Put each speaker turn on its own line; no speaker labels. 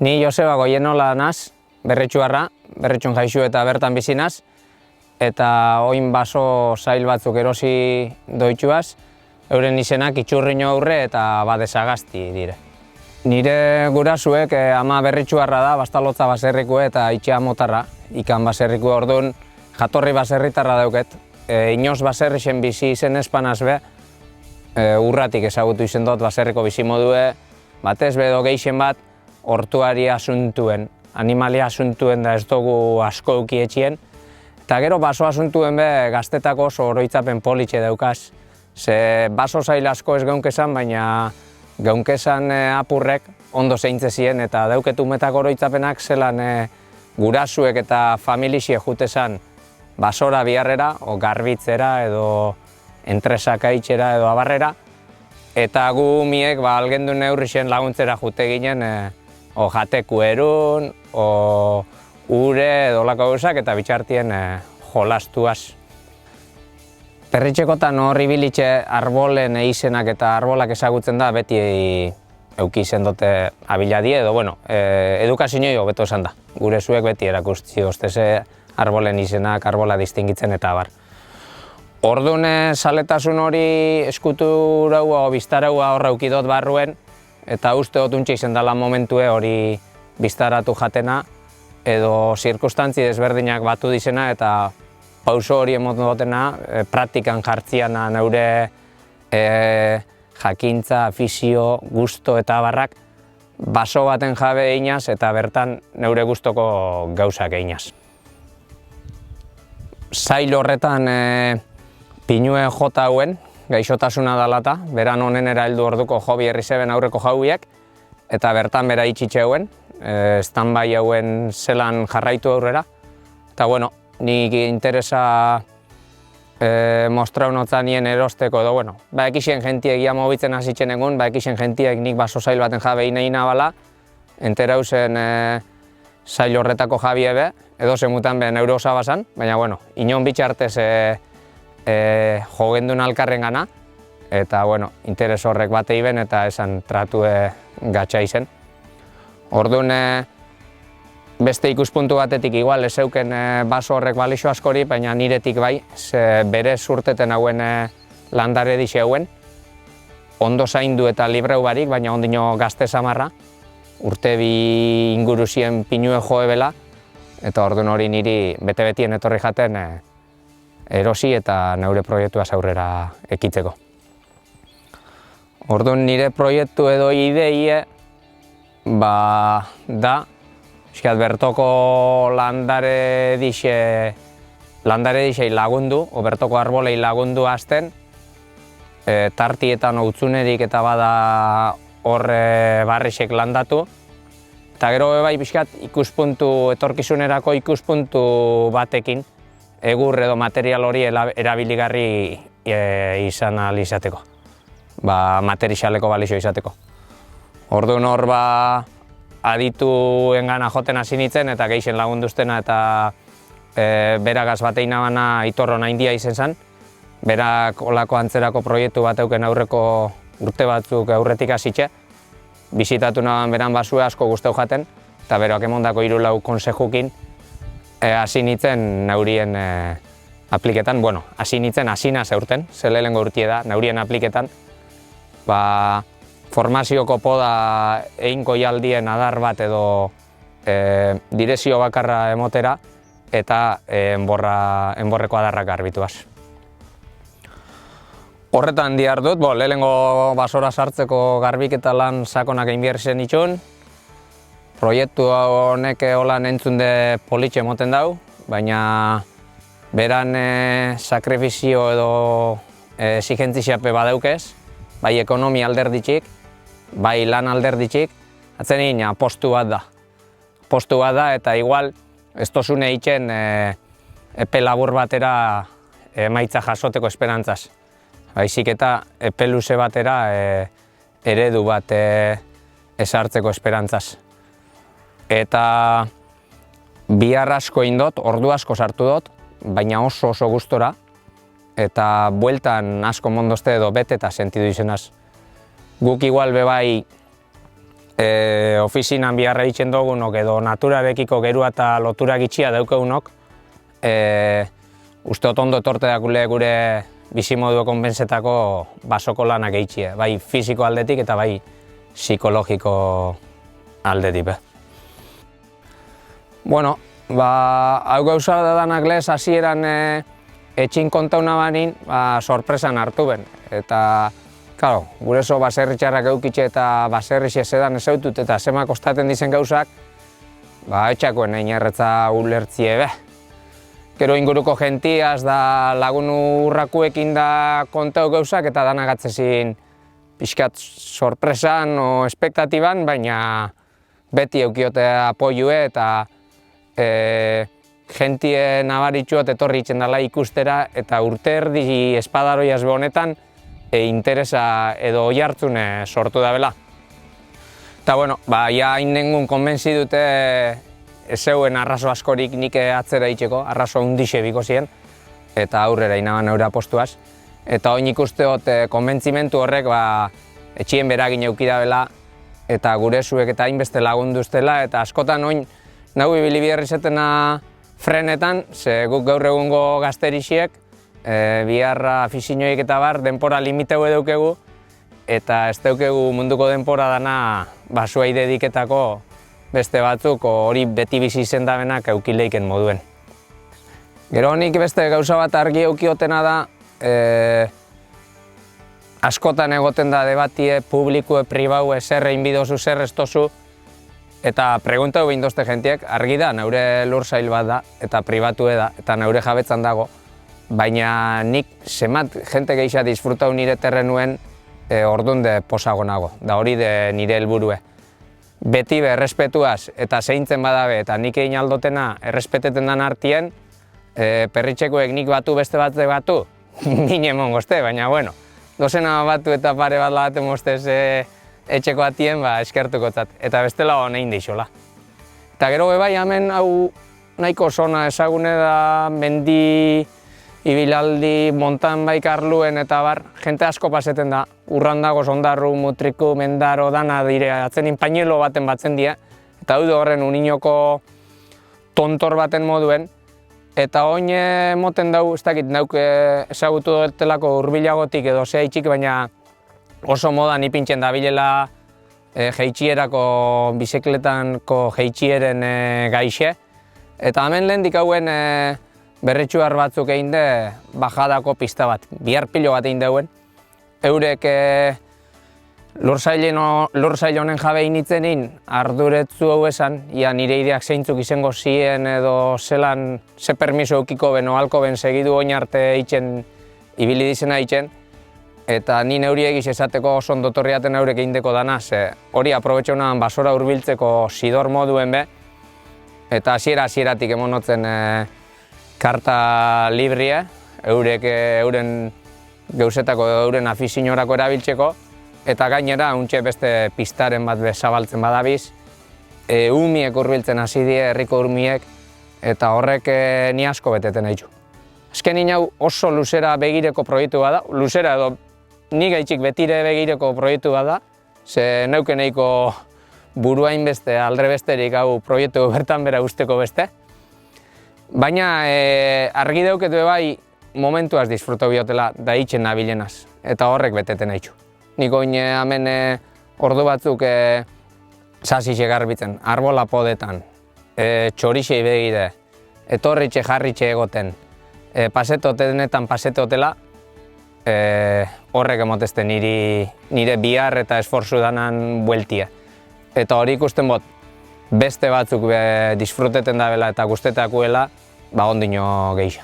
Ni Joseba Goienola naz, Berretxuarra, Berretxun jaixu eta bertan bizinaz, eta oin baso zail batzuk erosi doituaz, euren izenak Itxurriño Aurre eta Badesagasti dire. Nire gurasuek ama Berretxuarra da, Bastalotza baserrikue eta Itxea Motarra, ikan baserrikue orduan jatorri baserritarra dauket. Inoz baserrixen bizi izen espanaz be, urratik ezagutu izen dut baserriko bizimodue, batez be edo geixen bat, hortuari asuntuen, animalia asuntuen da ez dugu asko eukietxien. Eta gero baso asuntuen be gaztetako oso oroitzapen politxe daukaz. Ze baso zail asko ez geunkezan, baina geunkezan apurrek ondo zeintzezien eta dauketumetak oroitzapenak zelan gurasuek eta familixie jutezan basora biharrera, o garbitzera edo entresakaitxera edo abarrera. Eta gu miek algendu neurrixen laguntzera jute ginen o jateku erun, o ure edo lako gauzak eta bitxartien jolastuaz. Perritxekotan hor ibilitxe arbolen izenak eta arbolak ezagutzen da beti euki izen dute abiladie edo bueno, edukazioi hobeto esan da. Gure zuek beti erakustzi osteze arbolen izenak, arbola distingitzen eta abar. Orduan saletasun hori eskuturaua o biztaraua horra eukidot barruen eta uste dut untxe izen dela momentue hori biztaratu jatena edo zirkustantzi desberdinak batu dizena eta pauso hori emoten dutena praktikan jartziana neure jakintza, afizio, gusto eta abarrak baso baten jabe einaz eta bertan neure gustoko gauzak einaz. Zail horretan pinue jota hauen, gaixotasuna dalata, beran honenera heldu orduko hobi herri zeben aurreko jauiek, eta bertan bera itxitxe hauen, standby hauen zelan jarraitu aurrera. Eta bueno, nik interesa mostraunotzan nien erosteko edo, bueno, ekixen jentiek ia mobitzen hasitzen egun, ekixen jentiek nik baso zail baten jabe ineina bala, enterauzen zail horretako jabi ebe, edo zemutan be neure osabazan, baina bueno, inon bitxartez jogendun alkarren gana, eta bueno, interes horrek bate iben eta esan tratue gatxa izen. Orduan, beste ikuspuntu batetik igual ez euken baso horrek balixo askori, baina niretik bai, ze bere zurteten hauen landare dixe hauen, ondo zaindu eta libreu barik, baina ondino gazte samarra, urte bi inguruzien pinue joe bela, eta orduan hori niri bete-betien etorri jaten erosi eta neure proiektuaz aurrera ekitzeko. Orduan nire proiektu edo ideie da bertoko landare dixei lagundu, o bertoko arbolei lagundu hasten, tartietan outzunerik eta bada horre barrixek landatu, eta gero bai pixkat etorkizunerako ikuspuntu batekin, egur edo material hori erabiligarri izan ahal izateko, materialeko balixo izateko. Orduan hor aditu engana joten hasi nintzen eta geixen lagunduztena eta beragaz bateina bana itorro nahindia izen zen. Berak olako antzerako proiektu bat euken aurreko urte batzuk aurretik hasitxe. Bizitatu nahan beran basue asko guzteu jaten eta beroak emondako 3-4 konsejukin hasi nintzen neurien apliketan. Bueno, hasi nintzen hasina zeurten, zelelengo urtie da, neurien apliketan. Formazioko poda einko jaldien adar bat edo direzio bakarra emotera eta enborreko adarrak garbituaz. Horretan dihardut, lehenengo basora sartzeko garbiketa lan sakonak egin behar zen itxun. Proiektu honek holan entzunde politxe emoten dau, baina beran sakrifizio edo exigentziape badaukez, bai ekonomia alderditxik, bai lan alderditxik, atzen egin postu bat da. Postu bat da eta igual ez tozune itxen epe labur batera emaitza jasoteko esperantzaz. Baizik eta epe luze batera eredu bat ezartzeko esperantzaz. Eta bihar asko indot, ordu asko sartu dut, baina oso gustora, eta bueltan asko mondozte edo bete eta sentidu izenaz. Guk igual bebai ofizinan biharra egiten dugunok edo naturarekiko gerua eta lotura gitxia daukegunok, uste dut ondo etorte dakule gure bizimodu konbentzetako basoko lanak egitxia, bai fisiko aldetik eta bai psikologiko aldetik. Bueno, hau gauza da danak lez, hasieran etxin kontauna banin, sorpresan hartu ben. Eta, claro, gure zo baserri txarrak eukitxe eta baserri xezedan ez eutut eta zema kostaten dizen gauzak, etxakoen egin erretza ulertzie be. Gero inguruko gentiaz da lagun urrakuekin da kontau gauzak eta danak atzezin pixkat sorpresan o espektatiban, baina beti eukiote apoiue eta jentie nabaritxuot etorri itzen dela ikustera eta urte erdi espadaroiaz honetan interesa edo oihartzune sortu da bela. Eta bueno, ja hain nengun konbentzi dute zeuen arrazo askorik nik atzera itxeko, arrazo hundixe biko ziren, eta aurrera inaban eura postuaz. Eta oin ikusteot konbentzimentu horrek etxien beragin eukida bela, eta gure zuek eta hainbeste lagunduztela, eta askotan oin nahu ibili biherrizetena frenetan, ze guk gaur egungo gazterixiek, biharra afizinoik eta bar, denpora limiteu edaukegu, eta ez daukegu munduko denpora dana zuei dediketako beste batzuk hori beti bizi izendamenak eukileiken moduen. Gero honik beste gauza bat argi eukiotena da, askotan egoten da debatie, publikue, pribaue, zer egin bidozu, zer ez tozu, eta preguntau behin dozte jentiek, argi da, naure lur sail bat da, eta pribatue da, eta naure jabetzan dago, baina nik zemat jente geixa disfrutau nire terrenuen ordunde posago nago, da hori de nire helburue. Beti errespetuaz eta zeintzen badabe eta nik egin aldotena errespeteten dan artien, perritxekoek nik batu beste bat batu, nine mongozte, baina bueno, dozena batu eta pare bat lagaten moztez etxeko atien eskertuko zat, eta bestela honein deixola. Eta gero bai hemen hau nahiko zona ezagune da mendi, ibilaldi, montan baik arluen eta bar, jente asko paseten da, urrandago, zondarru, mutriku, mendaro, dana dire, atzenin pañuelo baten batzen dira, eta hau horren uninoko tontor baten moduen, eta oin moten dau, ez dakit, nauk ezagutu dutelako urbilagotik edo zea itxik, baina oso modan ipintzen da bilela jeitxierako, bizikletanko jeitxieren gaixe, eta hemen lehendik hauen berritxuar batzuk egin de bajadako pista bat, bihar pilo bat egin deuen. Eurek lursail honen jabe initzenin arduretzu hau esan, ia nire ideak zeintzuk izango zien edo zelan ze permiso eukiko ben o halko ben segidu oin arte eitzen ibili dizena eitzen, eta ni neuri egiz esateko oso ondotorriaten eurek egindeko dana, ze hori aprobetxo honan basora hurbiltzeko sidor moduen be, eta hasieratik emonotzen karta librie, eurek euren gauzetako euren afizinorako erabiltzeko, eta gainera untxe beste pistaren bat zabaltzen badabiz, umiek hurbiltzen hasi die, herriko urmiek, eta horrek ni asko beteten haitu. Azkenin hau oso luzera begireko proiektu bada, luzera edo ni gaitxik betire begireko proiektu bada, ze neuken eiko buruain beste, aldre besterik hau proiektu bertan bera usteko beste. Baina argi dauketu bai momentuaz disfrutau biotela da itxen nabilenaz, eta horrek beteten haitu. Nik oin hemen ordu batzuk sasitxe garbitzen, arbola podetan, txorixei begire, etorritxe jarritxe egoten, pasetotenetan pasetotela, horrek emotezte nire bihar eta esforzu danan bueltie. Eta hori ikusten bot, beste batzuk disfruteten dabela eta gustetakuela, ondino geixa.